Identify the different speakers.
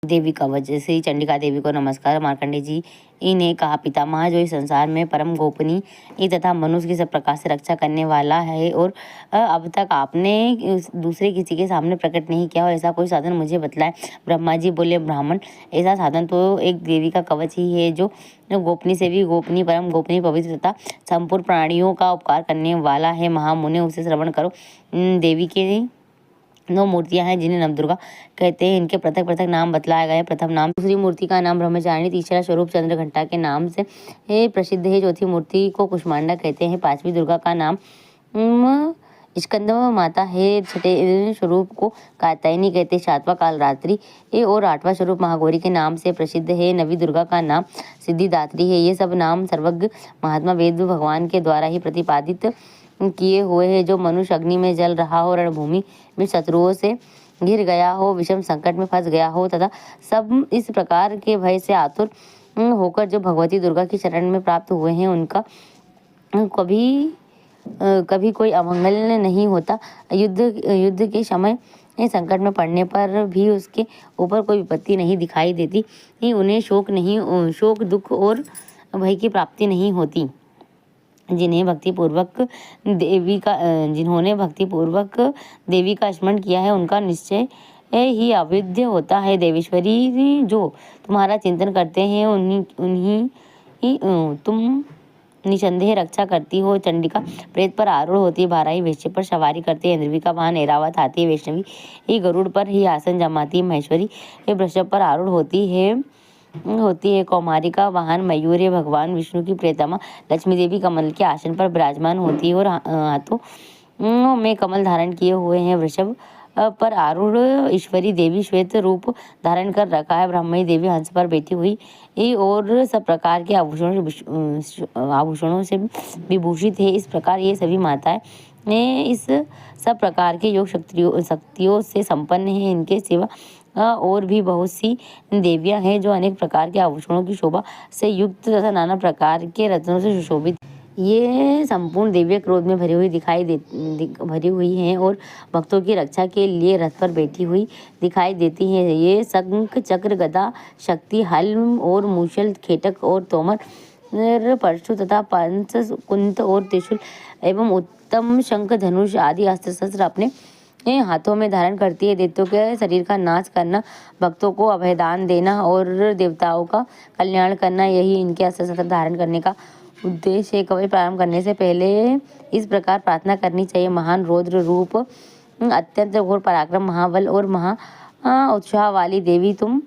Speaker 1: देवी कवच श्री चंडिका देवी को नमस्कार। मार्कंडेय जी ने कहा, पितामह जो इस संसार में परम गोपनीय तथा मनुष्य की सब प्रकार से रक्षा करने वाला है और अब तक आपने दूसरे किसी के सामने प्रकट नहीं किया हो, ऐसा कोई साधन मुझे बतलाए। ब्रह्मा जी बोले, ब्राह्मण, ऐसा साधन तो एक देवी का कवच ही है जो गोपनीय से भी गोपनीय, परम गोपनीय, पवित्र तथा संपूर्ण प्राणियों का उपकार करने वाला है। महामुने, उसे श्रवण करो। देवी के 9 मूर्तियां हैं जिन्हें नवदुर्गा कहते हैं। इनके पृथक पृथक नाम बतलाया गया है। प्रथम नाम, दूसरी मूर्ति का नाम ब्रह्मचारिणी, तीसरा स्वरूप चंद्रघंटा के नाम से प्रसिद्ध है। चौथी मूर्ति को कुष्मांडा कहते हैं। पांचवी दुर्गा का नाम स्कंद माता है। छठे स्वरूप को कात्यायनी कहते हैं। सातवां कालरात्रि और आठवां स्वरूप महागौरी के नाम से प्रसिद्ध है। नवी दुर्गा का नाम सिद्धिदात्री है। ये सब नाम सर्वज्ञ महात्मा वेद भगवान के द्वारा ही प्रतिपादित किए हुए हैं। जो मनुष्य अग्नि में जल रहा हो, रणभूमि में शत्रुओं से घिर गया हो, विषम संकट में फंस गया हो तथा सब इस प्रकार के भय से आतुर होकर जो भगवती दुर्गा की शरण में प्राप्त हुए हैं, उनका कभी कोई अमंगल नहीं होता। युद्ध के समय संकट में पड़ने पर भी उसके ऊपर कोई विपत्ति नहीं दिखाई देती। उन्हें शोक, दुख और भय की प्राप्ति नहीं होती। जिन्होंने भक्तिपूर्वक देवी का स्मरण किया है, उनका निश्चय ही अवैध होता है। देवेश्वरी, जो तुम्हारा चिंतन करते हैं, उन्हीं तुम निसंदेह रक्षा करती हो। चंडिका प्रेत पर आरूढ़ होती है, बाराही वैश्य पर सवारी करती है, इंद्रवी का वाहन ऐरावत हाथी है, वैष्णवी ही गरुड़ पर ही आसन जमाती है, महेश्वरी वृषभ पर आरूढ़ होती है। कौमारी का वाहन मयूर है। भगवान विष्णु की प्रियतमा लक्ष्मी देवी कमल के आसन पर विराजमान होती है और हाथों में कमल धारण किए हुए हैं। वृषभ पर आरूढ़ ईश्वरी देवी श्वेत रूप धारण कर रखा है। ब्रह्मणी देवी हंस पर बैठी हुई और सब प्रकार के आभूषणों से विभूषित है। इस प्रकार ये सभी माताएं इस सब प्रकार के योग शक्तियों से संपन्न है। इनके सिवा और भी बहुत सी देवियां हैं जो अनेक प्रकार के आभूषणों की शोभा से युक्त तथा नाना प्रकार के रत्नों से सुशोभित। ये संपूर्ण देवियां क्रोध में भरी हुई हैं और भक्तों की रक्षा के लिए रथ पर बैठी हुई दिखाई देती हैं। ये शंख, चक्र, गदा, शक्ति, हल्म और मूषल, खेटक और तोमर, परशु तथा पंच, कुंत और त्रिशूल एवं उत्तम शंख, धनुष आदि अस्त्र शस्त्र अपने हाथों में धारण करती है। दैत्यों के शरीर का नाश करना, भक्तों को अभयदान देना और देवताओं का कल्याण करना, यही इनके अस्त्र शस्त्र धारण करने का उद्देश्य है। कवच प्रारंभ करने से पहले इस प्रकार प्रार्थना करनी चाहिए। महान रौद्र रूप, अत्यंत घोर पराक्रम, महाबल और महा उत्साह वाली देवी, तुम